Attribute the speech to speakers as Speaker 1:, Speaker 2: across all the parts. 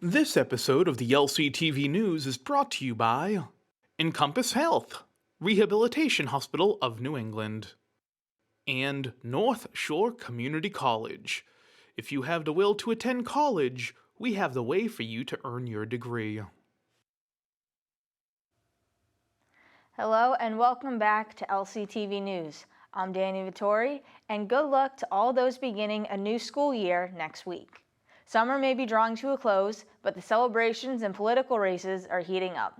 Speaker 1: This episode of the LCTV News is brought to you by Encompass Health, Rehabilitation Hospital of New England, and North Shore Community College. If you have the will to attend college, we have the way for you to earn your degree.
Speaker 2: Hello and welcome back to LCTV News. I'm Dani Vittori, and good luck to all those beginning a new school year next week. Summer may be drawing to a close, but the celebrations and political races are heating up.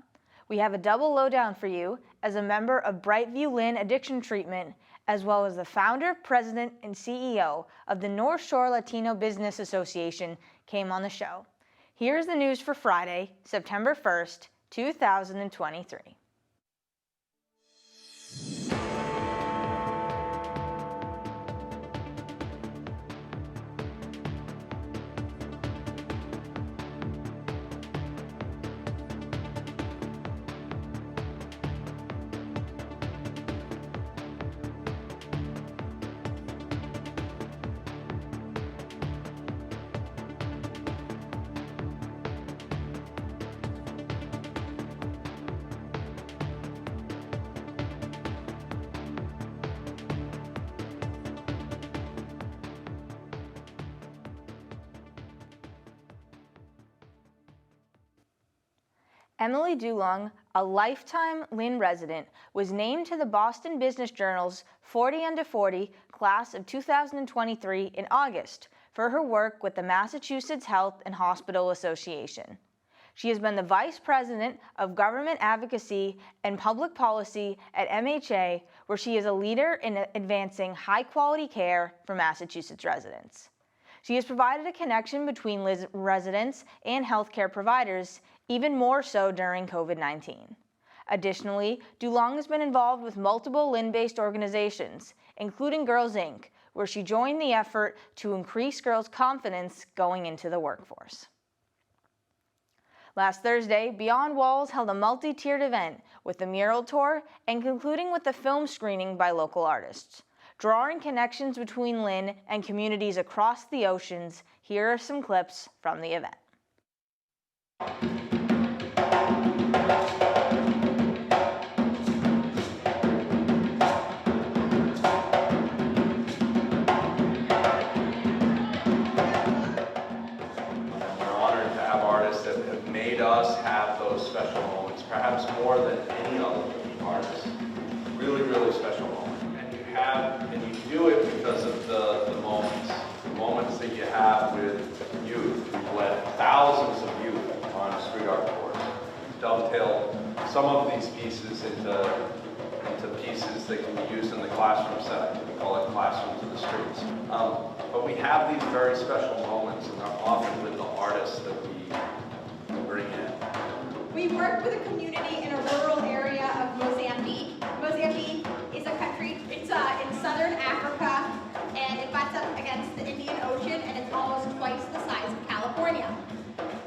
Speaker 2: We have a double lowdown for you as a member of BrightView Lynn Addiction Treatment, as well as the founder, president, and CEO of the North Shore Latino Business Association came on the show. Here's the news for Friday, September 1st, 2023. Emily Dulong, a lifetime Lynn resident, was named to the Boston Business Journal's 40 Under 40 class of 2023 in August for her work with the Massachusetts Health and Hospital Association. She has been the Vice President of Government Advocacy and Public Policy at MHA, where she is a leader in advancing high-quality care for Massachusetts residents. She has provided a connection between residents and healthcare providers, even more so during COVID-19. Additionally, Dulong has been involved with multiple Lynn-based organizations, including Girls Inc., where she joined the effort to increase girls' confidence going into the workforce. Last Thursday, Beyond Walls held a multi-tiered event with the mural tour and concluding with the film screening by local artists. Drawing connections between Lynn and communities across the oceans, here are some clips from the event.
Speaker 3: Us have those special moments, perhaps more than any other artist. Really, really special moment. And you do it because of the moments that you have with youth. We've led thousands of youth on street art tours. We've dovetailed some of these pieces into pieces that can be used in the classroom setting. We call it Classrooms of the Streets. But we have these very special moments, and they're often with the artists that we bring in.
Speaker 4: We work with a community in a rural area of Mozambique. Mozambique is a country, it's in southern Africa, and it butts up against the Indian Ocean, and it's almost twice the size of California.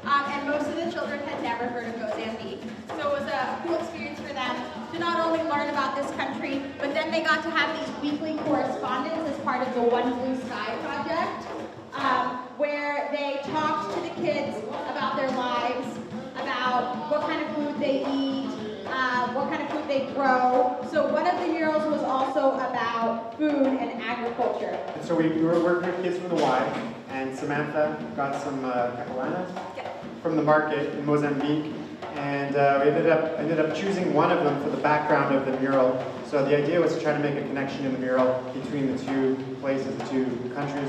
Speaker 4: And most of the children had never heard of Mozambique. So it was a cool experience for them to not only learn about this country, but then they got to have these weekly correspondence as part of the One Blue Sky project, where they talked to the kids about their lives, about what kind of food they eat, what kind of food they grow. So one of the murals was also about food and agriculture.
Speaker 5: So we were working with kids from the Y, and Samantha got some capulanas from the market in Mozambique, and we ended up choosing one of them for the background of the mural. So the idea was to try to make a connection in the mural between the two places, the two countries.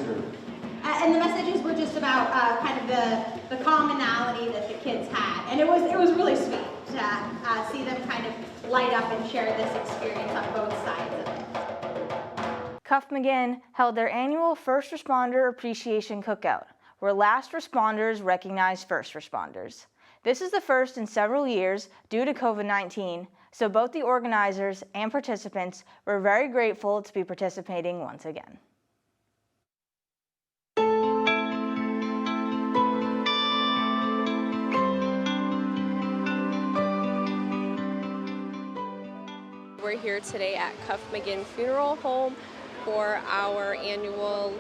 Speaker 4: And the messages were just about kind of the commonality that the kids had. And it was really sweet to see them kind of light up and share this experience on both sides of it.
Speaker 2: Cuff McGinn held their annual First Responder Appreciation Cookout, where last responders recognize first responders. This is the first in several years due to COVID-19, so both the organizers and participants were very grateful to be participating once again.
Speaker 6: We're here today at Cuff McGinn Funeral Home for our annual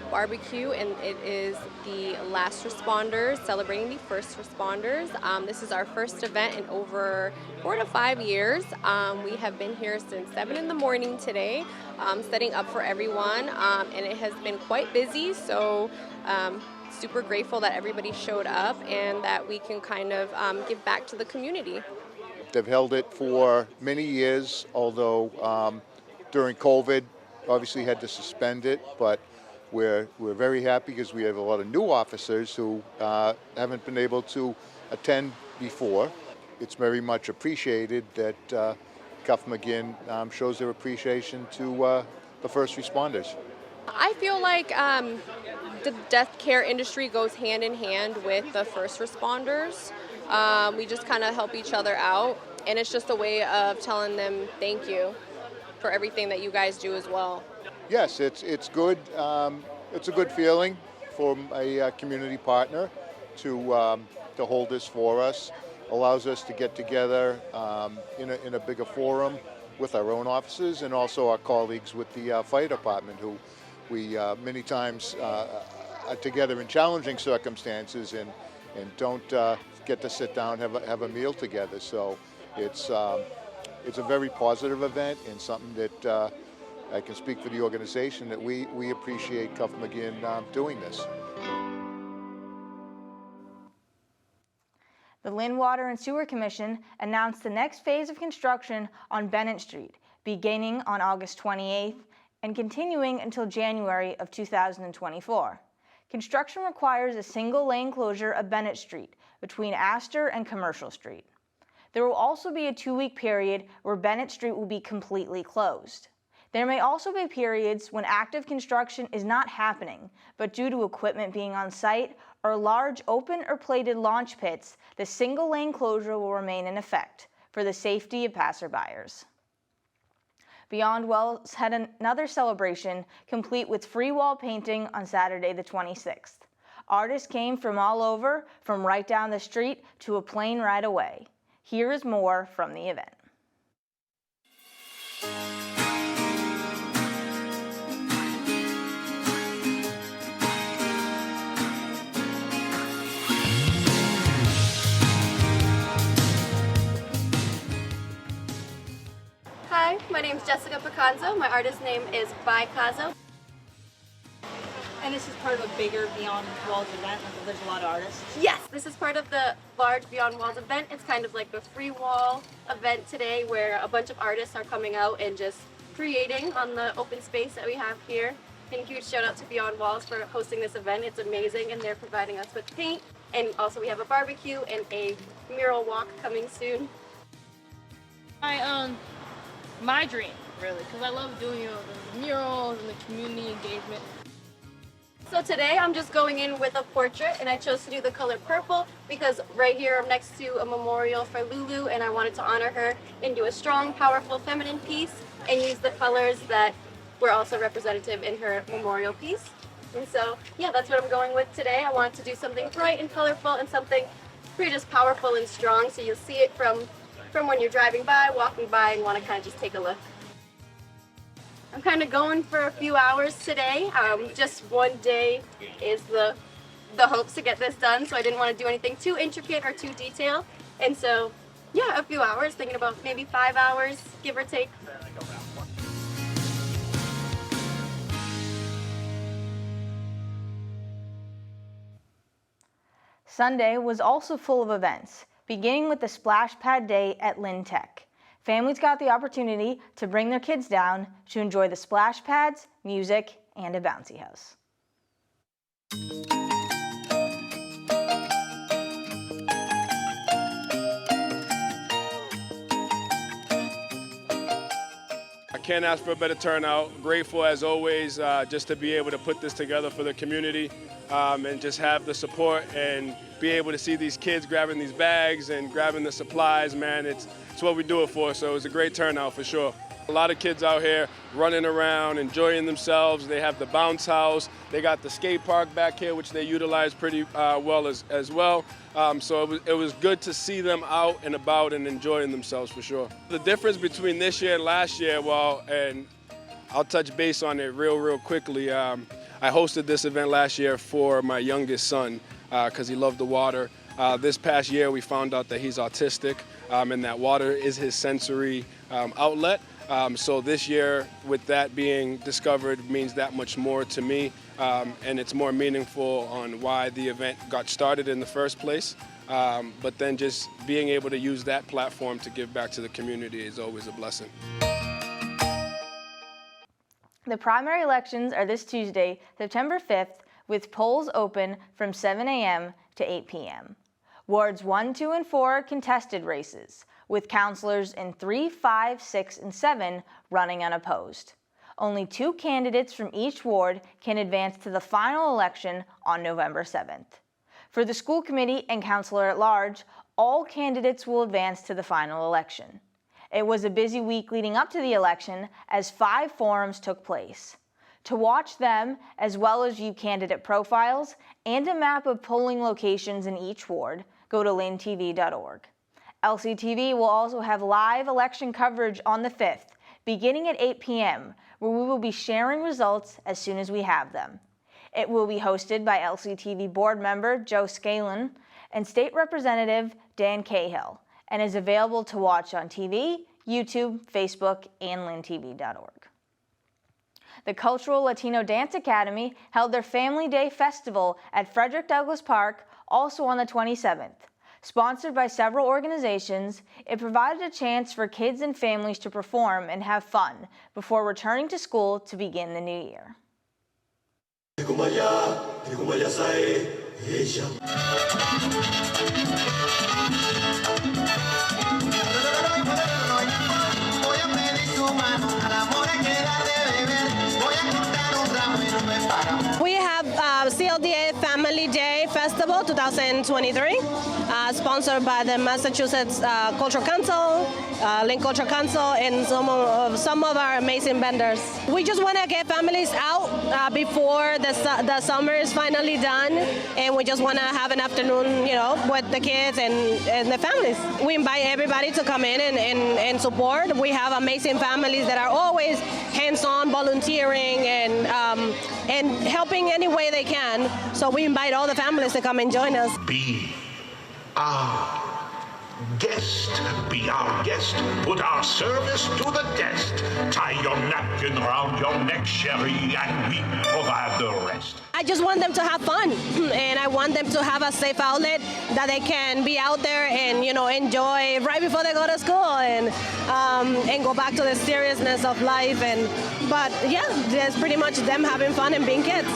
Speaker 6: barbecue, and it is the last responders celebrating the first responders. This is our first event in over 4 to 5 years. We have been here since 7 in the morning today, setting up for everyone, and it has been quite busy, so super grateful that everybody showed up and that we can kind of give back to the community.
Speaker 7: They've held it for many years, although during COVID, obviously had to suspend it, but we're very happy because we have a lot of new officers who haven't been able to attend before. It's very much appreciated that Cuff McGinn shows their appreciation to the first responders.
Speaker 6: I feel like the death care industry goes hand in hand with the first responders. We just kind of help each other out, and it's just a way of telling them thank you for everything that you guys do as well.
Speaker 7: Yes, it's good. It's a good feeling for a community partner to hold this for us. Allows us to get together in a bigger forum with our own officers and also our colleagues with the fire department, who we many times are together in challenging circumstances and don't get to sit down and have a meal together. So it's a very positive event and something that I can speak for the organization that we appreciate Cuff McGinn doing this.
Speaker 2: The Lynn Water and Sewer Commission announced the next phase of construction on Bennett Street, beginning on August 28th and continuing until January of 2024. Construction requires a single-lane closure of Bennett Street between Astor and Commercial Street. There will also be a 2-week period where Bennett Street will be completely closed. There may also be periods when active construction is not happening, but due to equipment being on site or large open or plated launch pits, the single-lane closure will remain in effect for the safety of passerbyers. Beyond Wells had another celebration, complete with free wall painting on Saturday the 26th. Artists came from all over, from right down the street to a plane ride away. Here is more from the event.
Speaker 8: Hi, my name is Jessica Picanzo. My artist name is By Cazo.
Speaker 9: And this is part of a bigger Beyond Walls event, like there's a lot of artists?
Speaker 8: Yes, this is part of the large Beyond Walls event. It's kind of like a free wall event today where a bunch of artists are coming out and just creating on the open space that we have here. And a huge shout out to Beyond Walls for hosting this event. It's amazing, and they're providing us with paint. And also we have a barbecue and a mural walk coming soon.
Speaker 9: My dream, really, because I love doing the murals and the community engagement.
Speaker 8: So today I'm just going in with a portrait, and I chose to do the color purple because right here I'm next to a memorial for Lulu, and I wanted to honor her and do a strong, powerful feminine piece and use the colors that were also representative in her memorial piece. And so, yeah, that's what I'm going with today. I wanted to do something bright and colorful and something pretty just powerful and strong, so you'll see it from when you're driving by, walking by, and want to kind of just take a look. I'm kind of going for a few hours today. Just one day is the hopes to get this done, so I didn't want to do anything too intricate or too detailed. And so, yeah, a few hours, thinking about maybe 5 hours, give or take.
Speaker 2: Sunday was also full of events, beginning with the Splash Pad Day at Lynn Tech. Families got the opportunity to bring their kids down to enjoy the splash pads, music, and a bouncy house.
Speaker 10: I can't ask for a better turnout. Grateful as always just to be able to put this together for the community and just have the support and be able to see these kids grabbing these bags and grabbing the supplies, man. It's what we do it for, so it's a great turnout for sure. A lot of kids out here running around, enjoying themselves. They have the bounce house. They got the skate park back here, which they utilize pretty well as well. So it was good to see them out and about and enjoying themselves for sure. The difference between this year and last year, well, and I'll touch base on it real quickly. I hosted this event last year for my youngest son because he loved the water. This past year we found out that he's autistic and that water is his sensory outlet. So this year, with that being discovered, means that much more to me, and it's more meaningful on why the event got started in the first place. But then just being able to use that platform to give back to the community is always a blessing.
Speaker 2: The primary elections are this Tuesday, September 5th, with polls open from 7 a.m. to 8 p.m. Wards 1, 2, and 4 are contested races, with councilors in 3, 5, 6, and 7 running unopposed. Only 2 candidates from each ward can advance to the final election on November 7th. For the school committee and councilor at large, all candidates will advance to the final election. It was a busy week leading up to the election as 5 forums took place. To watch them, as well as view candidate profiles and a map of polling locations in each ward, go to lyntv.org. LCTV will also have live election coverage on the 5th, beginning at 8 p.m., where we will be sharing results as soon as we have them. It will be hosted by LCTV board member Joe Scalin and State Representative Dan Cahill, and is available to watch on TV, YouTube, Facebook, and lyntv.org. The Cultural Latino Dance Academy held their Family Day Festival at Frederick Douglass Park, also on the 27th. Sponsored by several organizations, it provided a chance for kids and families to perform and have fun before returning to school to begin the new year.
Speaker 11: We have CLDA Family Day Festival 2023, sponsored by the Massachusetts Cultural Council, Lynn Cultural Council, and some of our amazing vendors. We just want to get families out before the summer is finally done, and we just want to have an afternoon, with the kids and the families. We invite everybody to come in and support. We have amazing families that are always hands-on, volunteering, and helping any way they can. So we invite all the families to come and join us.
Speaker 12: Be our guest. Be our guest. Put our service to the test. Tie your napkin around your neck, Sherry, and we provide the rest.
Speaker 11: I just want them to have fun, and I want them to have a safe outlet that they can be out there and enjoy right before they go to school and go back to the seriousness of life. But yeah, that's pretty much them having fun and being kids.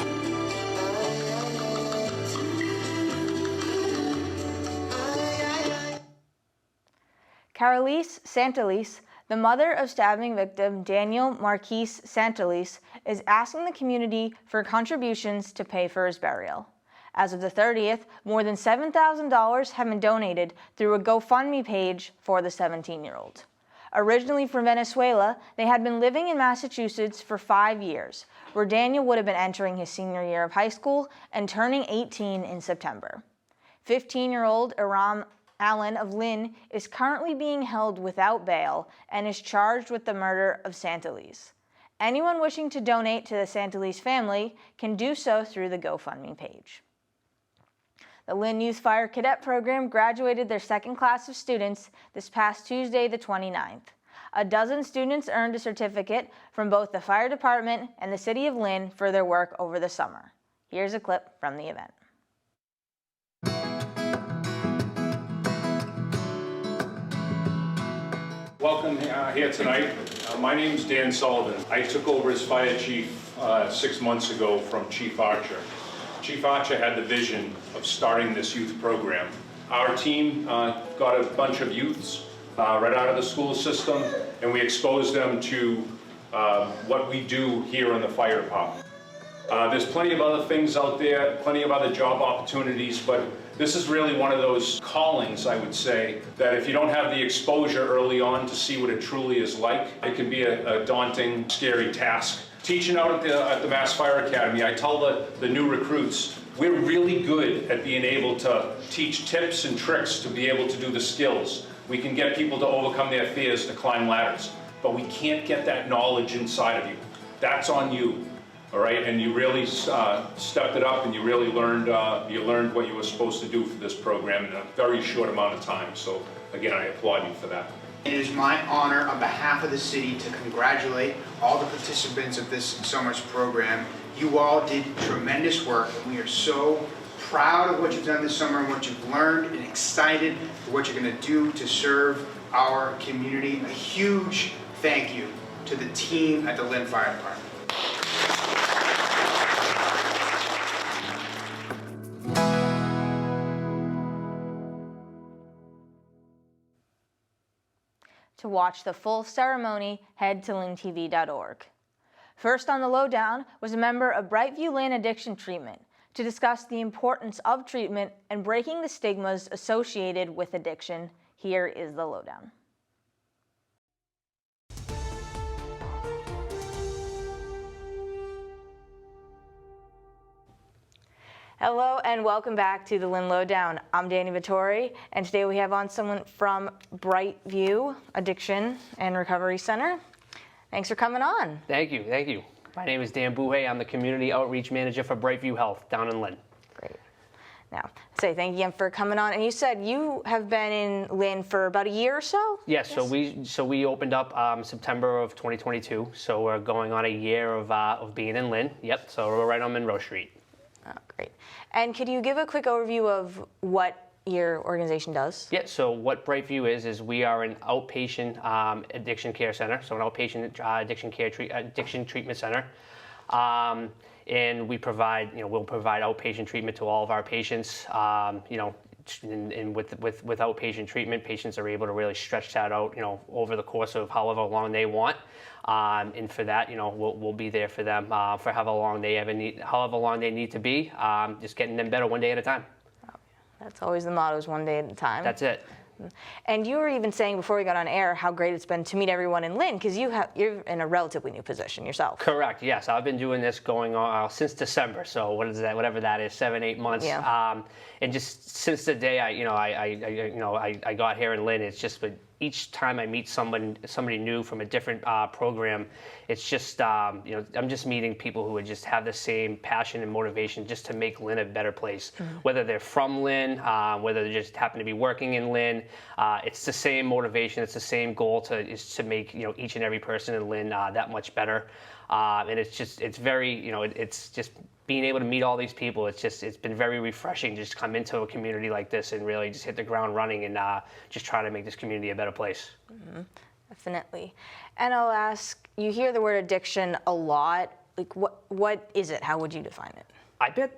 Speaker 2: Carolise Santalise, the mother of stabbing victim Daniel Marquise Santalise, is asking the community for contributions to pay for his burial. As of the 30th, more than $7,000 have been donated through a GoFundMe page for the 17-year-old. Originally from Venezuela, they had been living in Massachusetts for 5 years, where Daniel would have been entering his senior year of high school and turning 18 in September. 15-year-old Aram Allen of Lynn is currently being held without bail and is charged with the murder of Santalise. Anyone wishing to donate to the Santalise family can do so through the GoFundMe page. The Lynn Youth Fire Cadet Program graduated their second class of students this past Tuesday, the 29th. A dozen students earned a certificate from both the fire department and the city of Lynn for their work over the summer. Here's a clip from the event.
Speaker 13: Welcome here tonight. My name is Dan Sullivan. I took over as fire chief 6 months ago from Chief Archer. Chief Archer had the vision of starting this youth program. Our team got a bunch of youths right out of the school system, and we exposed them to what we do here in the fire department. There's plenty of other things out there, plenty of other job opportunities, but this is really one of those callings, I would say, that if you don't have the exposure early on to see what it truly is like, it can be a daunting, scary task. Teaching out at the Mass Fire Academy, I tell the new recruits, we're really good at being able to teach tips and tricks to be able to do the skills. We can get people to overcome their fears to climb ladders, but we can't get that knowledge inside of you. That's on you. all right? And you really stepped it up, and you really learned what you were supposed to do for this program in a very short amount of time. So again, I applaud you for that.
Speaker 14: It is my honor on behalf of the city to congratulate all the participants of this summer's program. You all did tremendous work, and we are so proud of what you've done this summer and what you've learned, and excited for what you're going to do to serve our community. A huge thank you to the team at the Lynn Fire Department.
Speaker 2: To watch the full ceremony, head to lyntv.org. First on the lowdown was a member of BrightView Lynn Addiction Treatment to discuss the importance of treatment and breaking the stigmas associated with addiction. Here is the lowdown. Hello and welcome back to the Lynn Lowdown. I'm Dani Vittori, and today we have on someone from BrightView Addiction and Recovery Center. Thanks for coming on.
Speaker 15: Thank you, thank you. My name is Daniel Buhay. I'm the Community Outreach Manager for BrightView Health down in Lynn.
Speaker 2: Great. Now, say thank you again for coming on. And you said you have been in Lynn for about a year or so?
Speaker 15: Yes, so we opened up September of 2022. So we're going on a year of being in Lynn. Yep, so we're right on Munroe Street.
Speaker 2: Oh, great. And could you give a quick overview of what your organization does?
Speaker 15: Yeah, so what BrightView is we are an outpatient addiction care center, so an outpatient addiction treatment center. And we provide, we'll provide outpatient treatment to all of our patients. And with outpatient treatment, patients are able to really stretch that out, over the course of however long they want. And for that, we'll be there for them for however long they need to be, just getting them better one day at a time.
Speaker 2: That's always the motto, is one day at a time.
Speaker 15: That's it.
Speaker 2: And you were even saying before we got on air how great it's been to meet everyone in Lynn, because you're in a relatively new position yourself.
Speaker 15: Correct. Yes, I've been doing this going on since December. So what is that? Whatever that is, 7-8 months.
Speaker 2: Yeah.
Speaker 15: And just since the day I got here in Lynn, it's just been, each time I meet somebody new from a different program, it's just I'm just meeting people who would just have the same passion and motivation just to make Lynn a better place. Mm-hmm. Whether they're from Lynn, whether they just happen to be working in Lynn, it's the same motivation. It's the same goal to make each and every person in Lynn that much better. And it's just being able to meet all these people. It's been very refreshing just to come into a community like this and really just hit the ground running and just try to make this community a better place.
Speaker 2: Mm-hmm. Definitely. And I'll ask, you hear the word addiction a lot. Like, what is it? How would you define it?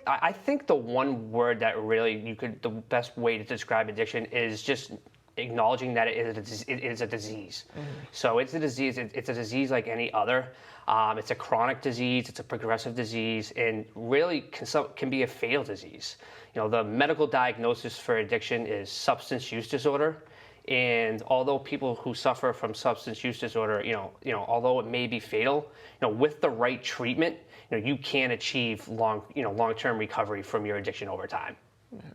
Speaker 15: I think the one word that really the best way to describe addiction is just acknowledging that it is a disease. Mm-hmm. So it's a disease. It's a disease like any other. It's a chronic disease. It's a progressive disease, and really can be a fatal disease. The medical diagnosis for addiction is substance use disorder. And although people who suffer from substance use disorder, although it may be fatal, with the right treatment, you can achieve long-term recovery from your addiction over time.
Speaker 2: Mm-hmm.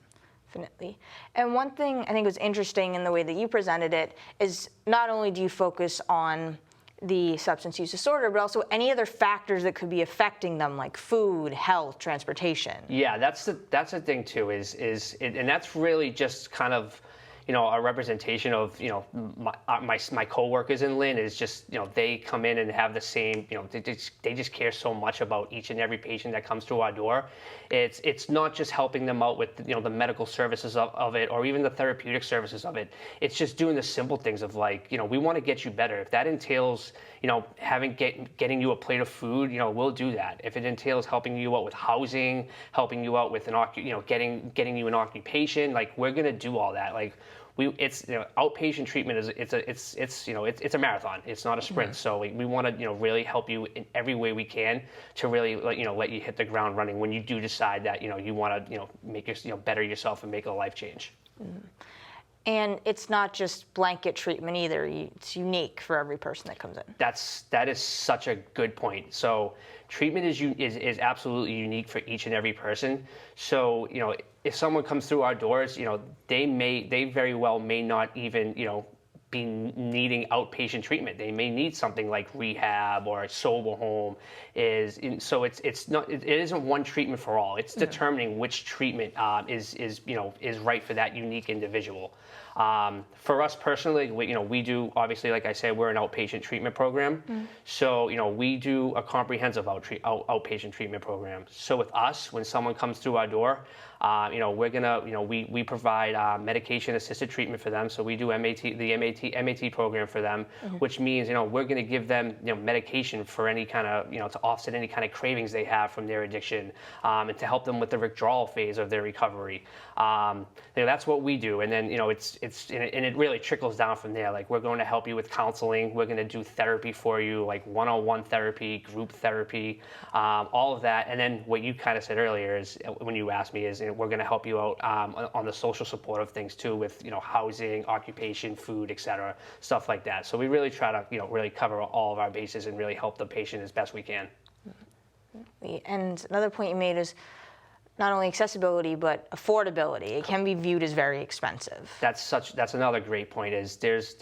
Speaker 2: Definitely. And one thing I think was interesting in the way that you presented it is not only do you focus on the substance use disorder, but also any other factors that could be affecting them, like food, health, transportation.
Speaker 15: Yeah, that's the thing too. And that's really just kind of a representation of my coworkers in Lynn. Is just they come in and have the same they just care so much about each and every patient that comes through our door. It's not just helping them out with the medical services of it, or even the therapeutic services of it. It's just doing the simple things of we want to get you better. If that entails getting you a plate of food, we'll do that. If it entails helping you out with housing, helping you out with getting you an occupation, we're gonna do all that. Outpatient treatment is it's a marathon. It's not a sprint. Mm-hmm. So we want to really help you in every way we can to really let you hit the ground running when you do decide that you want to make better yourself and make a life change.
Speaker 2: Mm-hmm. And it's not just blanket treatment either. It's unique for every person that comes in.
Speaker 15: That is such a good point. So treatment is absolutely unique for each and every person. So if someone comes through our doors, they very well may not even be needing outpatient treatment. They may need something like rehab or a sober home. So it isn't one treatment for all. It's determining which treatment is right for that unique individual. For us personally, we do, obviously, like I said, we're an outpatient treatment program. So, we do a comprehensive outpatient treatment program. So with us, when someone comes through our door, we're gonna, we provide medication-assisted treatment for them. So we do MAT program for them, which means, we're gonna give them, medication for any kind of, to offset any kind of cravings they have from their addiction, and to help them with the withdrawal phase of their recovery. That's what we do. And then, it really trickles down from there. Like, we're going to help you with counseling. We're going to do therapy for you, like one-on-one therapy, group therapy, all of that. And then what you kind of said earlier is, when you asked me, is we're going to help you out on the social support of things too, with housing, occupation, food, etc., stuff like that. So we really try to really cover all of our bases and really help the patient as best we can.
Speaker 2: And another point you made is not only accessibility but affordability. It can be viewed as very expensive.
Speaker 15: That's another great point. Is there's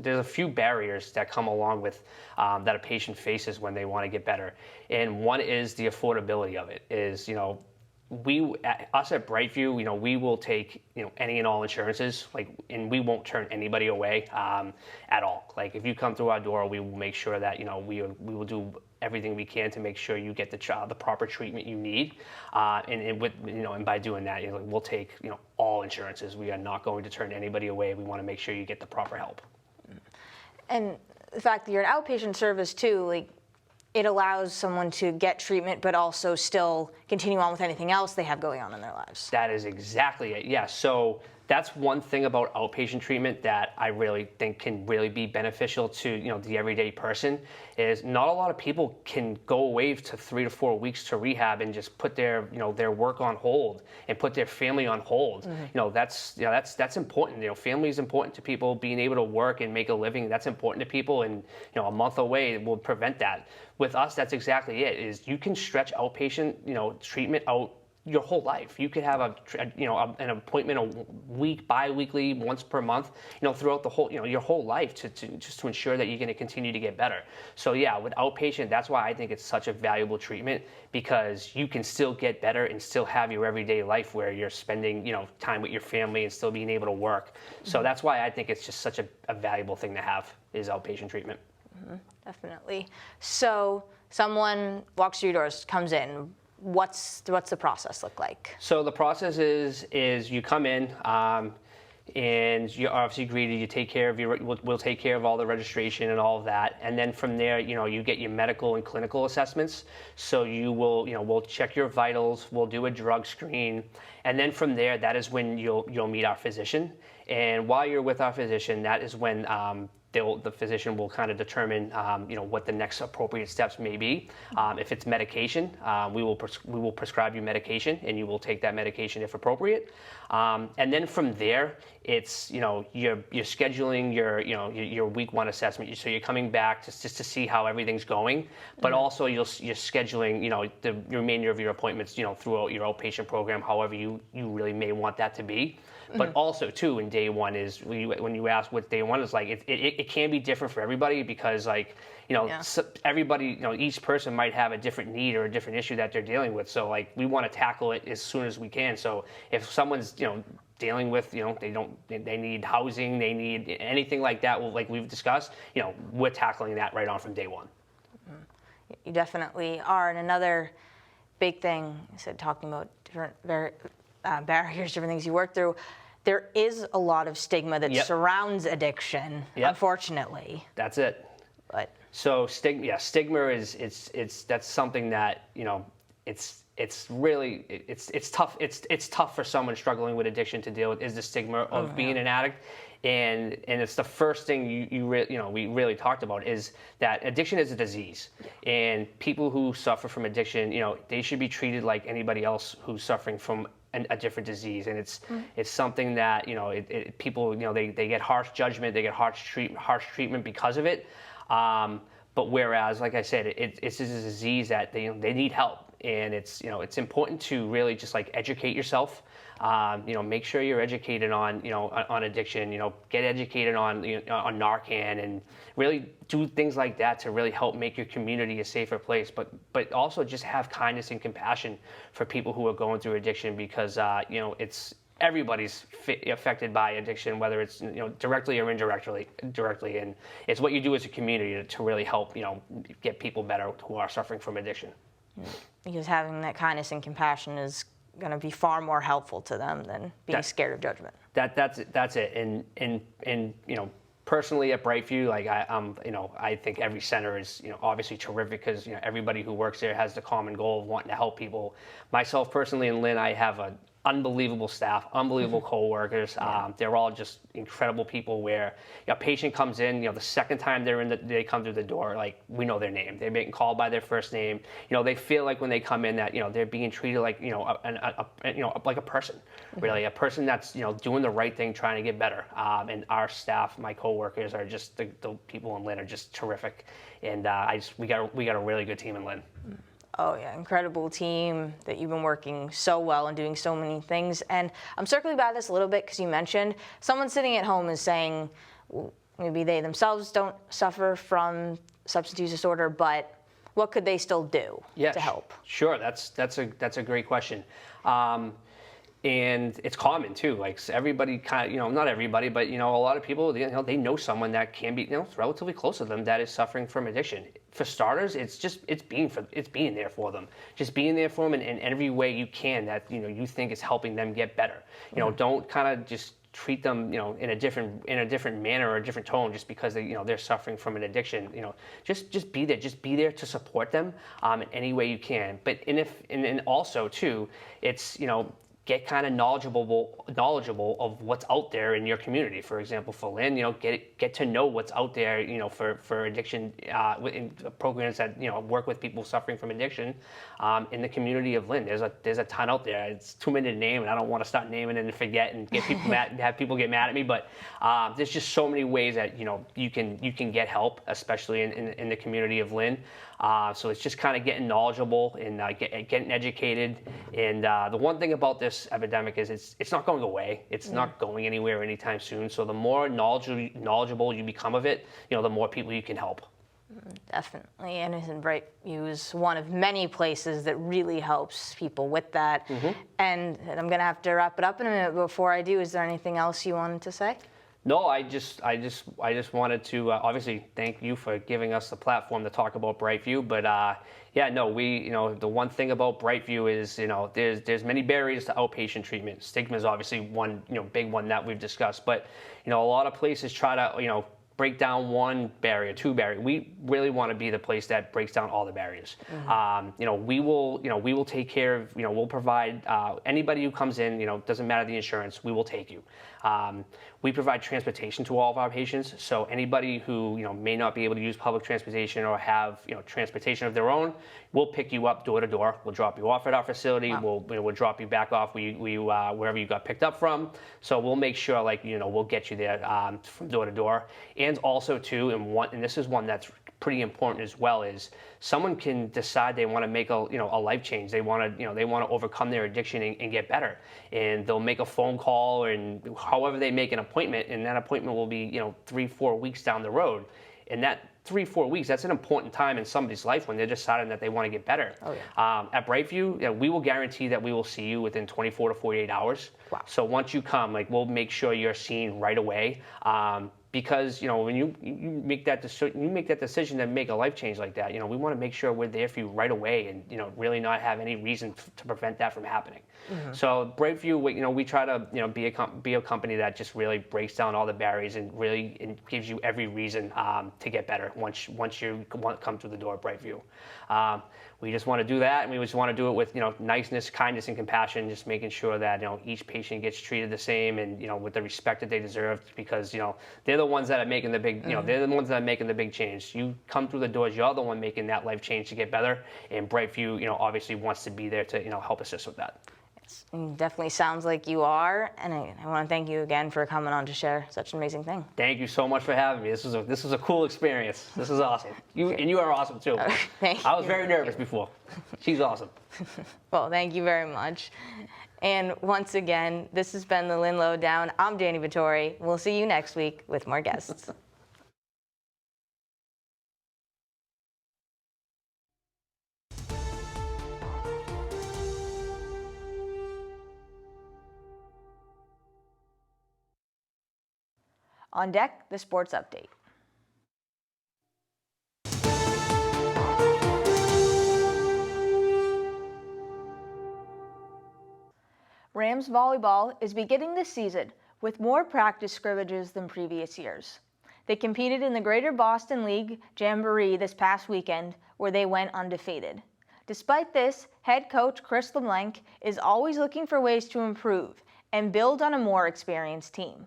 Speaker 15: a few barriers that come along with that a patient faces when they want to get better, and one is the affordability of it. Is us at BrightView, we will take any and all insurances, and we won't turn anybody away at all. Like, if you come through our door, we will make sure that we will do everything we can to make sure you get the proper treatment you need, and by doing that, we'll take all insurances. We are not going to turn anybody away. We want to make sure you get the proper help.
Speaker 2: And the fact that you're an outpatient service too, it allows someone to get treatment but also still continue on with anything else they have going on in their lives.
Speaker 15: That is exactly it. Yeah. So that's one thing about outpatient treatment that I really think can really be beneficial to the everyday person. Is not a lot of people can go away to 3 to 4 weeks to rehab and just put their their work on hold and put their family on hold. That's important. Family is important to people. Being able to work and make a living, that's important to people. And a month away will prevent that. With us, that's exactly it. Is you can stretch outpatient treatment out your whole life. You could have an appointment a week, bi-weekly, once per month, throughout the whole, your whole life to ensure that you're going to continue to get better. So yeah, with outpatient, that's why I think it's such a valuable treatment, because you can still get better and still have your everyday life where you're spending, time with your family and still being able to work. So that's why I think it's just such a valuable thing to have, is outpatient treatment.
Speaker 2: Definitely. So someone walks through your doors, comes in. What's the process look like? So
Speaker 15: the process is you come in, and you're obviously greeted. You take care of we'll take care of all the registration and all of that, and then from there, you get your medical and clinical assessments. So we'll check your vitals. We'll do a drug screen, and then from there, that is when you'll meet our physician. And while you're with our physician, that is when the physician will kind of determine, what the next appropriate steps may be. If it's medication, we will prescribe you medication, and you will take that medication if appropriate. And then from there, it's you're scheduling your week 1 assessment. So you're coming back just to see how everything's going, but also you're scheduling the remainder of your appointments throughout your outpatient program, however you really may want that to be. But also too, in day one is when you ask what day one is like, it can be different for everybody, because everybody, each person might have a different need or a different issue that they're dealing with. So we want to tackle it as soon as we can. So if someone's dealing with they need housing, they need anything like that, like we've discussed, we're tackling that right on from day one.
Speaker 2: You definitely are. And another big thing, I said, talking about different barriers, different things you work through. There is a lot of stigma that surrounds addiction, unfortunately.
Speaker 15: That's it.
Speaker 2: But
Speaker 15: so stigma is that's something that it's really tough. It's tough for someone struggling with addiction to deal with, is the stigma of being an addict. And it's the first thing we really talked about, is that addiction is a disease, and people who suffer from addiction, they should be treated like anybody else who's suffering from a different disease. And it's something that people they get harsh judgment, they get harsh treatment because of it. But whereas, like I said, it's a disease that they need help. And it's important to really just educate yourself, Make sure you're educated on, on addiction, get educated on, on Narcan, and really do things like that to really help make your community a safer place. But also just have kindness and compassion for people who are going through addiction, because, it's everybody's affected by addiction, whether it's directly or indirectly. And it's what you do as a community to really help get people better who are suffering from addiction.
Speaker 2: Because having that kindness and compassion is going to be far more helpful to them than being scared of judgment.
Speaker 15: That's it. And personally at BrightView, like I think every center is obviously terrific, because everybody who works there has the common goal of wanting to help people. Myself personally and Lynn, I have an unbelievable staff, unbelievable co-workers. They're all just incredible people, where a patient comes in, the second time they come through the door, like, we know their name. They're being called by their first name. They feel like when they come in that, they're being treated like, like a person, really, a person that's, doing the right thing, trying to get better. And our staff, my co-workers, are just, the people in Lynn are just terrific. And we got a really good team in Lynn.
Speaker 2: Oh yeah, incredible team that you've been working so well and doing so many things. And I'm circling back this a little bit because you mentioned someone sitting at home is saying, well, maybe they themselves don't suffer from substance use disorder, but what could they still do to help?
Speaker 15: Sure, that's a great question. And it's common too. Like, everybody kind of, not everybody, but a lot of people, they know someone that can be, relatively close to them that is suffering from addiction. For starters, it's being there for them. Just being there for them in every way you can that you think is helping them get better. Don't kind of just treat them in a different manner or a different tone just because they're suffering from an addiction. Just be there. Just be there to support them in any way you can. But and also too, it's get kind of knowledgeable of what's out there in your community. For example, for Lynn, get to know what's out there, for addiction in programs that work with people suffering from addiction in the community of Lynn. There's a ton out there. It's too many to name, and I don't want to start naming and forget and get people mad, have people get mad at me. But there's just so many ways that you can get help, especially in the community of Lynn. So it's just kind of getting knowledgeable and getting educated. And the one thing about this epidemic is it's not going away. It's not going anywhere anytime soon. So the more knowledgeable you become of it, the more people you can help.
Speaker 2: Definitely, and BrightView is one of many places that really helps people with that. And I'm going to have to wrap it up in a minute. Before I do, is there anything else you wanted to say?
Speaker 15: No, I just wanted to obviously thank you for giving us the platform to talk about BrightView. But the one thing about BrightView is there's many barriers to outpatient treatment. Stigma is obviously one big one that we've discussed. But a lot of places try to break down one barrier, two barriers. We really want to be the place that breaks down all the barriers. We will take care of, we'll provide anybody who comes in, doesn't matter the insurance, we will take you. We provide transportation to all of our patients, so anybody who may not be able to use public transportation or have transportation of their own, we'll pick you up door to door. We'll drop you off at our facility. Wow. We'll drop you back off wherever you got picked up from. So we'll make sure we'll get you there from door to door. And also too, and this is one that's pretty important as well, is someone can decide they want to make a life change. They want to overcome their addiction and get better, and they'll make a phone call, and however they make an appointment, and that appointment will be 3-4 weeks down the road, and that 3-4 weeks, that's an important time in somebody's life when they're deciding that they want to get better. Oh, yeah. At BrightView, we will guarantee that we will see you within 24 to 48 hours. Wow. So once you come, we'll make sure you're seen right away. Because when you make that decision to make a life change like that, we want to make sure we're there for you right away, and really not have any reason to prevent that from happening. So BrightView, we try to be a company that just really breaks down all the barriers and really gives you every reason to get better once you come through the door at BrightView. We just want to do that, and we just want to do it with niceness, kindness, and compassion. Just making sure that each patient gets treated the same, and with the respect that they deserve, because they're the ones that are making the big they're the ones that are making the big change. You come through the doors, you're the one making that life change to get better, and BrightView obviously wants to be there to help assist with that.
Speaker 2: Yes, it definitely sounds like you are, and I want to thank you again for coming on to share such an amazing thing.
Speaker 15: Thank you so much for having me. This is a cool experience. This is awesome. You are awesome too.
Speaker 2: Thank
Speaker 15: I was very nervous before. She's awesome.
Speaker 2: Well, thank you very much. And once again, this has been the Lynn Lowdown. I'm Dani Vittori. We'll see you next week with more guests. On deck, the sports update. Rams volleyball is beginning this season with more practice scrimmages than previous years. They competed in the Greater Boston League Jamboree this past weekend, where they went undefeated. Despite this, head coach Chris LeBlanc is always looking for ways to improve and build on a more experienced team.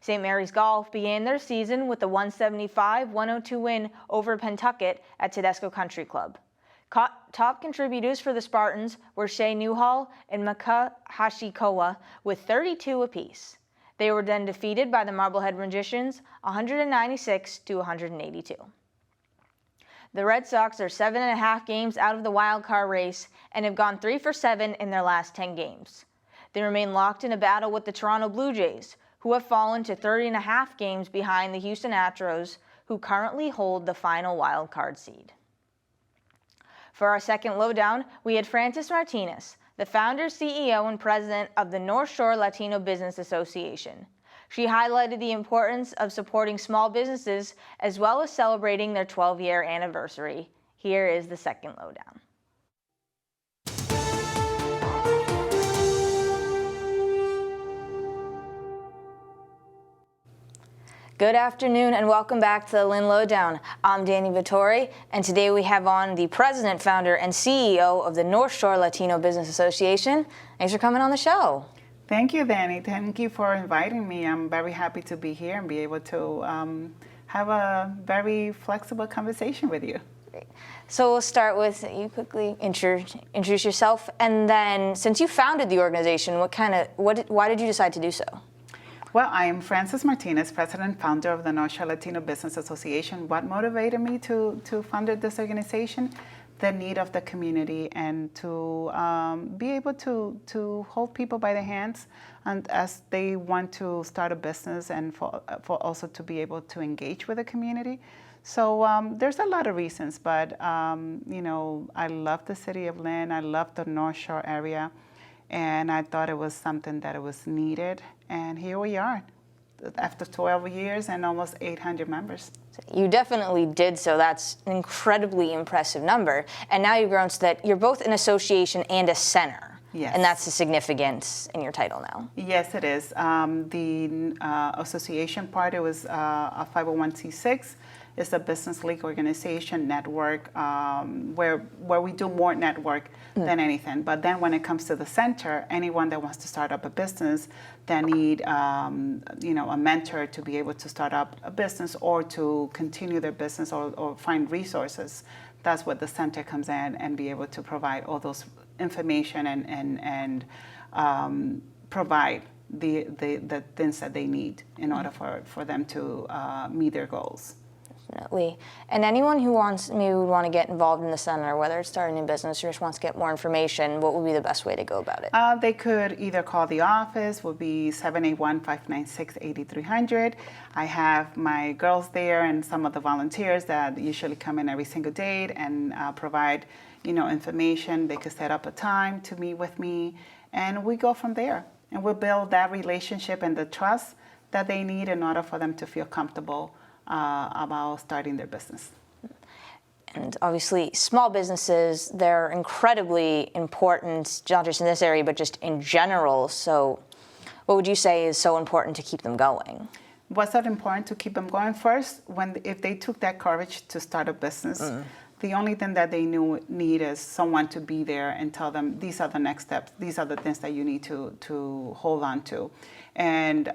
Speaker 2: St. Mary's Golf began their season with a 175-102 win over Pentucket at Tedesco Country Club. Top contributors for the Spartans were Shea Newhall and Maka Hashikowa with 32 apiece. They were then defeated by the Marblehead Magicians 196-182. The Red Sox are 7.5 games out of the wild card race and have gone 3 for 7 in their last 10 games. They remain locked in a battle with the Toronto Blue Jays, who have fallen to 30.5 games behind the Houston Astros, who currently hold the final wild card seed. For our second lowdown, we had Frances Martinez, the founder, CEO, and president of the North Shore Latino Business Association. She highlighted the importance of supporting small businesses as well as celebrating their 12-year anniversary. Here is the second lowdown. Good afternoon and welcome back to the Lynn Lowdown. I'm Dani Vittori, and today we have on the president, founder, and CEO of the North Shore Latino Business Association. Thanks for coming on the show.
Speaker 16: Thank you, Dani. Thank you for inviting me. I'm very happy to be here and be able to have a very flexible conversation with you.
Speaker 2: Great. So we'll start with you quickly introduce yourself, and then since you founded the organization, why did you decide to do so?
Speaker 16: Well, I am Frances Martinez, president and founder of the North Shore Latino Business Association. What motivated me to found this organization? The need of the community and to be able to hold people by the hands and as they want to start a business and for also to be able to engage with the community. So there's a lot of reasons, but you know, I love the city of Lynn. I love the North Shore area. And I thought it was something that it was needed. And here we are, after 12 years and almost 800 members.
Speaker 2: You definitely did so. That's an incredibly impressive number. And now you've grown so that you're both an association and a center.
Speaker 16: Yes.
Speaker 2: And that's the significance in your title now.
Speaker 16: Yes, it is. The association part, it was a 501c6. It's a business league organization network where we do more network than anything. But then when it comes to the center, anyone that wants to start up a business, they need you know, a mentor to be able to start up a business or to continue their business or find resources. That's what the center comes in and be able to provide all those information and provide the things that they need in order for them to meet their goals.
Speaker 2: Definitely. And anyone who maybe would want to get involved in the center, whether it's starting a business or just wants to get more information, what would be the best way to go about it?
Speaker 16: They could either call the office, would be 781-596-8300. I have my girls there and some of the volunteers that usually come in every single day and provide, you know, information. They could set up a time to meet with me, and we go from there. And we'll build that relationship and the trust that they need in order for them to feel comfortable about starting their business.
Speaker 2: And obviously, small businesses, they're incredibly important, not just in this area, but just in general. So what would you say is so important to keep them going?
Speaker 16: What's so important to keep them going? First, if they took that courage to start a business, the only thing that they need is someone to be there and tell them, these are the next steps, these are the things that you need to hold on to. And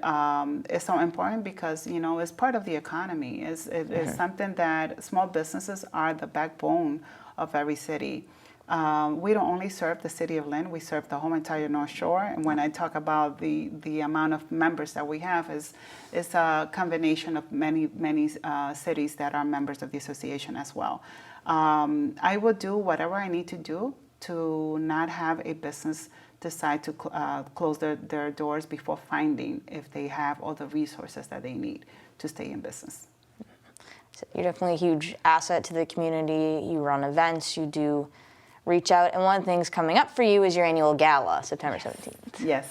Speaker 16: it's so important because, you know, it's part of the economy. It is something that small businesses are the backbone of every city. We don't only serve the city of Lynn, we serve the whole entire North Shore. And when I talk about the amount of members that we have, is a combination of many cities that are members of the association as well. I will do whatever I need to do to not have a business decide to close their doors before finding if they have all the resources that they need to stay in business.
Speaker 2: So you're definitely a huge asset to the community. You run events, you do reach out, and one of the things coming up for you is your annual gala, September 17th.
Speaker 16: Yes,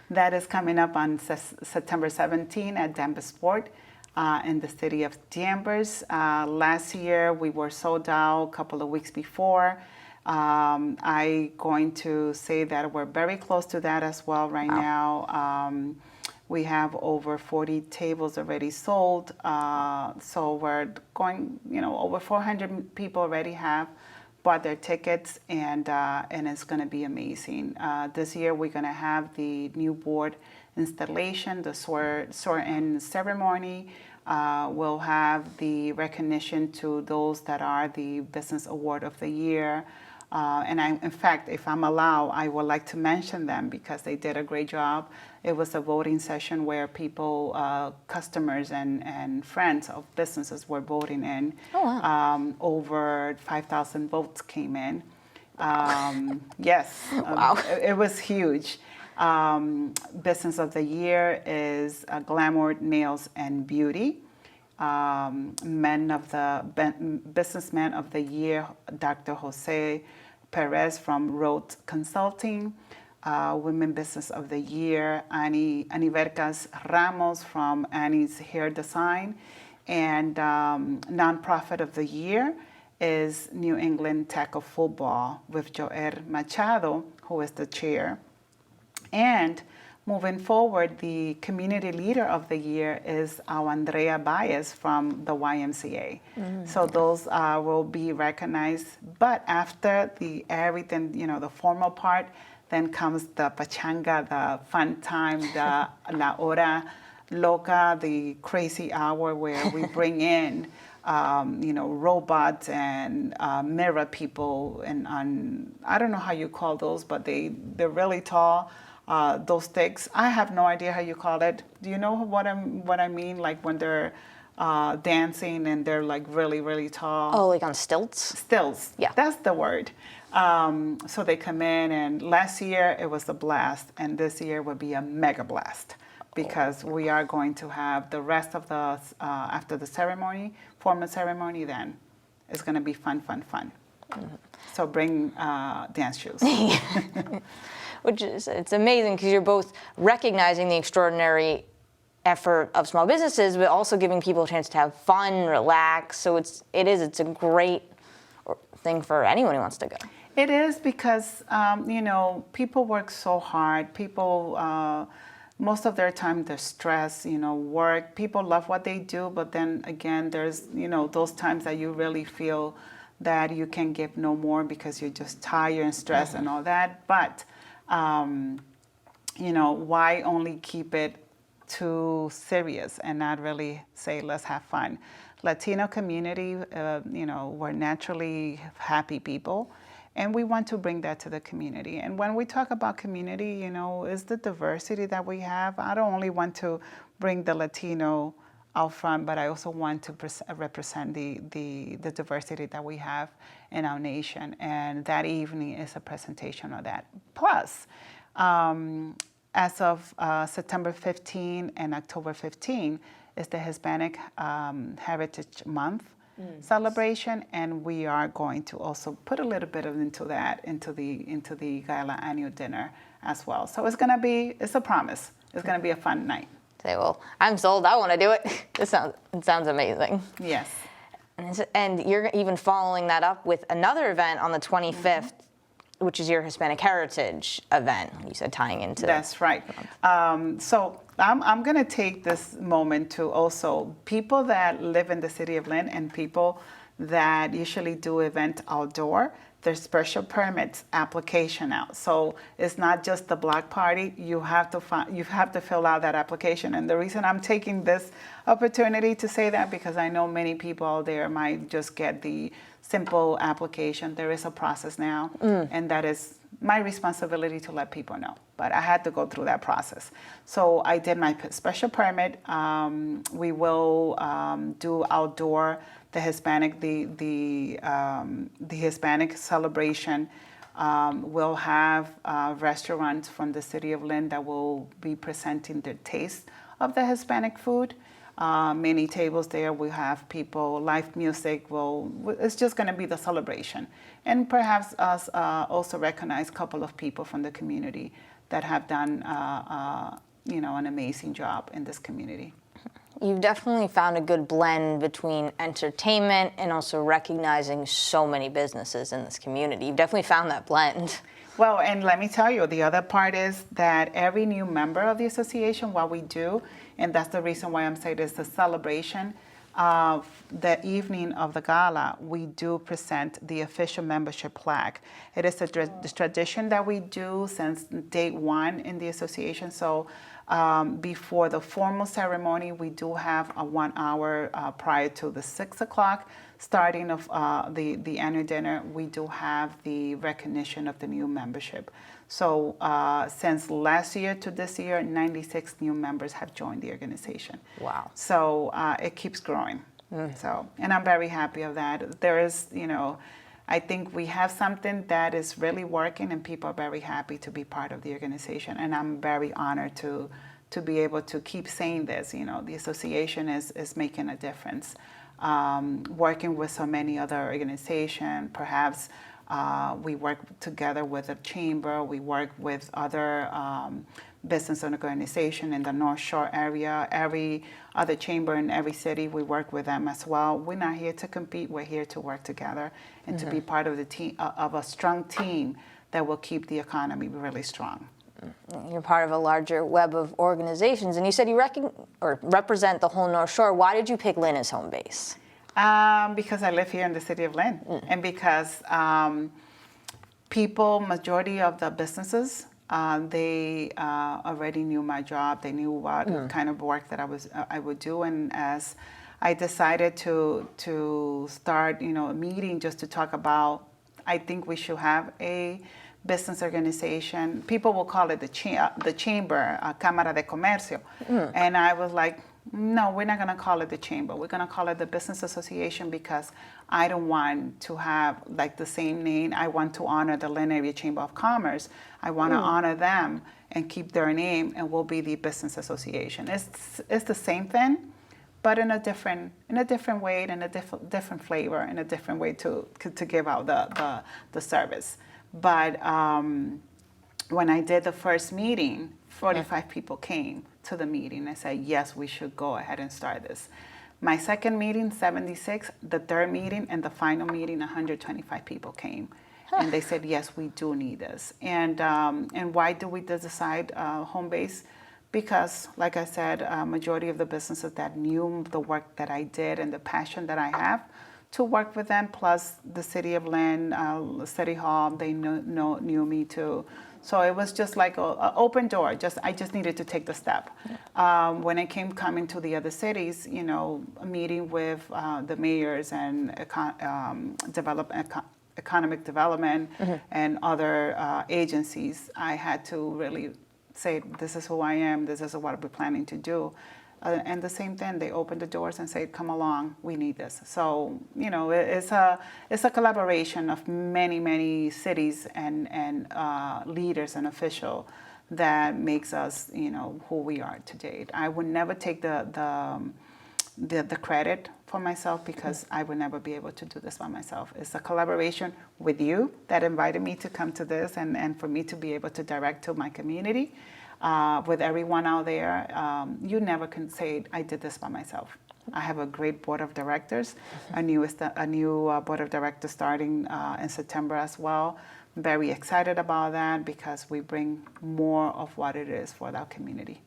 Speaker 16: that is coming up on September 17th at Danvers Sport in the city of Danvers. Last year we were sold out a couple of weeks before. I'm going to say that we're very close to that as well right now. We have over 40 tables already sold. So we're going, over 400 people already have bought their tickets, and it's going to be amazing. This year we're going to have the new board installation, the swear-in ceremony. We'll have the recognition to those that are the Business Award of the Year. In fact, if I'm allowed, I would like to mention them because they did a great job. It was a voting session where people, customers and friends of businesses were voting in.
Speaker 2: Oh, wow.
Speaker 16: Over 5,000 votes came in. Yes,
Speaker 2: wow.
Speaker 16: It was huge. Business of the Year is Glamour Nails and Beauty. Businessman of the Year, Dr. Jose Perez from Rhodes Consulting. Women Business of the Year, Ani Vergas Ramos from Annie's Hair Design. And Nonprofit of the Year is New England Tackle Football with Joel Machado, who is the chair. And moving forward, the Community Leader of the Year is our Andrea Baez from the YMCA. So those will be recognized. But after everything, the formal part, then comes the pachanga, the fun time, the La Hora Loca, the crazy hour where we bring in, robots and mirror people, and I don't know how you call those, but they're really tall. Those sticks, I have no idea how you call it. Do you know what I mean? Like when they're dancing and they're like really, really tall.
Speaker 2: Oh, like on stilts?
Speaker 16: Stilts.
Speaker 2: Yeah.
Speaker 16: That's the word. So they come in, and last year it was a blast, and this year will be a mega blast because we are going to have the rest of the, after the ceremony, formal ceremony, then it's going to be fun. So bring dance shoes.
Speaker 2: It's amazing because you're both recognizing the extraordinary effort of small businesses, but also giving people a chance to have fun, relax. So it's a great thing for anyone who wants to go.
Speaker 16: It is because, people work so hard. People, most of their time they're stressed, work. People love what they do, but then again, there's, those times that you really feel that you can give no more because you're just tired and stressed and all that. But why only keep it too serious and not really say, let's have fun? Latino community, we're naturally happy people, and we want to bring that to the community. And when we talk about community, is the diversity that we have. I don't only want to bring the Latino out front, but I also want to represent the diversity that we have in our nation. And that evening is a presentation of that. Plus, as of September 15 and October 15 is the Hispanic Heritage Month celebration, and we are going to also put a little bit into the gala annual dinner as well. So it's a promise. It's going to be a fun night.
Speaker 2: Say, well, I'm sold. I want to do it. It sounds amazing.
Speaker 16: Yes.
Speaker 2: And you're even following that up with another event on the 25th, which is your Hispanic Heritage event. You said tying into.
Speaker 16: That's right. So I'm going to take this moment to also people that live in the city of Lynn and people that usually do event outdoor. There's special permits application out. So it's not just the block party. You have to fill out that application. And the reason I'm taking this opportunity to say that, because I know many people out there might just get the simple application. There is a process now, and that is my responsibility to let people know. But I had to go through that process. So I did my special permit. We will do outdoor the Hispanic celebration We'll have restaurants from the city of Lynn that will be presenting their taste of the Hispanic food. Many tables there. We have people, live music. It's just going to be the celebration. And perhaps us also recognize a couple of people from the community that have done an amazing job in this community.
Speaker 2: You've definitely found a good blend between entertainment and also recognizing so many businesses in this community. You've definitely found that blend.
Speaker 16: Well, and let me tell you, the other part is that every new member of the association, what we do, and that's the reason why I'm saying it's the celebration of the evening of the gala, we do present the official membership plaque. It is a tradition that we do since day one in the association. So before the formal ceremony, we do have a 1 hour prior to the 6 o'clock starting of the annual dinner. We do have the recognition of the new membership. So since last year to this year, 96 new members have joined the organization.
Speaker 2: Wow.
Speaker 16: So it keeps growing. So, and I'm very happy of that. There is, I think we have something that is really working, and people are very happy to be part of the organization. And I'm very honored to be able to keep saying this. The association is making a difference. Working with so many other organizations, perhaps we work together with the chamber. We work with other business organization in the North Shore area. Every other chamber in every city, we work with them as well. We're not here to compete. We're here to work together and to be part of the team, of a strong team that will keep the economy really strong.
Speaker 2: You're part of a larger web of organizations, and you said you represent the whole North Shore. Why did you pick Lynn as home base?
Speaker 16: Because I live here in the city of Lynn, and because majority of the businesses, they already knew my job. They knew what kind of work that I would do, and as I decided to start, a meeting just to talk about, I think we should have a business organization. People will call it the chamber, Cámara de Comercio, and I was like, no, we're not going to call it the chamber. We're going to call it the business association because I don't want to have like the same name. I want to honor the Lynn Area Chamber of Commerce. I want to honor them and keep their name, and we'll be the business association. It's the same thing, but in a different way, in a different flavor, in a different way to give out the service. But when I did the first meeting, 45 people came to the meeting. I said, yes, we should go ahead and start this. My second meeting, 76. The third meeting and the final meeting, 125 people came. And they said, yes, we do need this. And why do we decide home base? Because, like I said, majority of the businesses that knew the work that I did and the passion that I have to work with them, plus the city of Lynn, City Hall, they knew me too. So it was just like an open door. I just needed to take the step. When it came coming to the other cities, meeting with the mayors and economic development and other agencies, I had to really say, this is who I am, this is what we're planning to do. And the same thing, they opened the doors and said, come along, we need this. So, it's a collaboration of many cities and leaders and officials that makes us, who we are today. I would never take the credit for myself because I would never be able to do this by myself. It's a collaboration with you that invited me to come to this and for me to be able to direct to my community. With everyone out there, you never can say, I did this by myself. I have a great board of directors, a new board of directors starting in September as well. I'm very excited about that because we bring more of what it is for our community.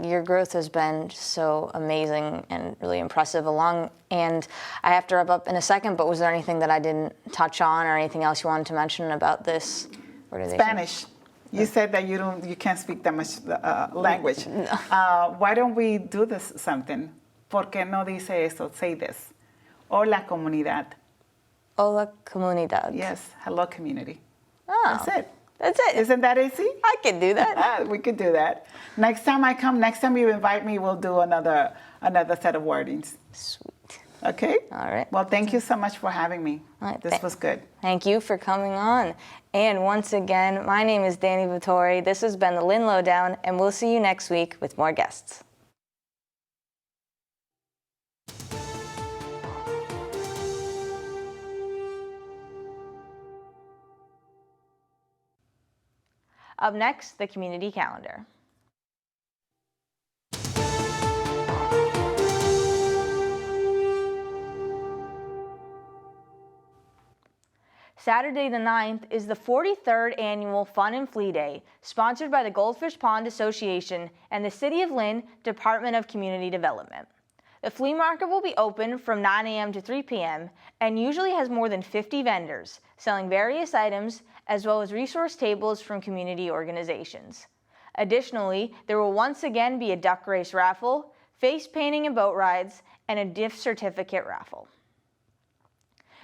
Speaker 2: Your growth has been so amazing and really impressive and I have to wrap up in a second, but was there anything that I didn't touch on or anything else you wanted to mention about this organization?
Speaker 16: Spanish. You said that you can't speak that much language.
Speaker 2: No.
Speaker 16: Why don't we do this something? ¿Por qué no dice eso? Say this. Hola comunidad.
Speaker 2: Hola comunidad.
Speaker 16: Yes. Hello community.
Speaker 2: Oh.
Speaker 16: That's it. Isn't that easy?
Speaker 2: I can do that.
Speaker 16: We could do that. Next time you invite me, we'll do another set of wordings.
Speaker 2: Sweet.
Speaker 16: Okay.
Speaker 2: All right.
Speaker 16: Well, thank you so much for having me.
Speaker 2: All right,
Speaker 16: This was good.
Speaker 2: Thank you for coming on. And once again, my name is Dani Vittori. This has been the Lynn Lowdown, and we'll see you next week with more guests. Up next, the community calendar. Saturday the 9th is the 43rd Annual Fun and Flea Day, sponsored by the Goldfish Pond Association and the City of Lynn Department of Community Development. The flea market will be open from 9 a.m. to 3 p.m. and usually has more than 50 vendors selling various items as well as resource tables from community organizations. Additionally, there will once again be a duck race raffle, face painting and boat rides, and a gift certificate raffle.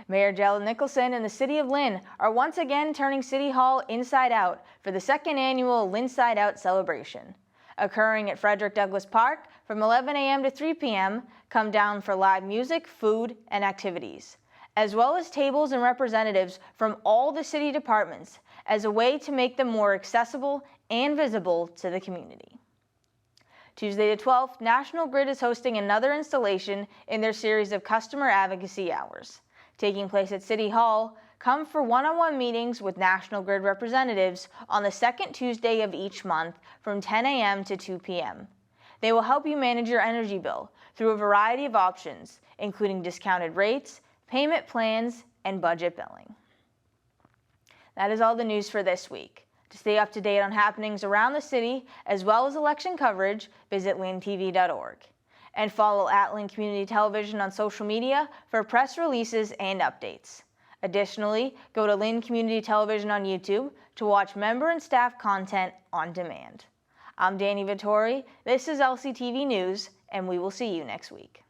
Speaker 2: Mayor Jella Nicholson and the City of Lynn are once again turning City Hall inside out for the second annual Lynn Side Out celebration. Occurring at Frederick Douglass Park from 11 a.m. to 3 p.m., come down for live music, food, and activities, as well as tables and representatives from all the city departments as a way to make them more accessible and visible to the community. Tuesday the 12th, National Grid is hosting another installation in their series of customer advocacy hours. Taking place at City Hall, come for one-on-one meetings with National Grid representatives on the second Tuesday of each month from 10 a.m. to 2 p.m. They will help you manage your energy bill through a variety of options, including discounted rates, payment plans, and budget billing. That is all the news for this week. To stay up to date on happenings around the city, as well as election coverage, visit lyntv.org. And follow @Lynn Community Television on social media for press releases and updates. Additionally, go to Lynn Community Television on YouTube to watch member and staff content on demand. I'm Dani Vittori, this is LCTV News, and we will see you next week.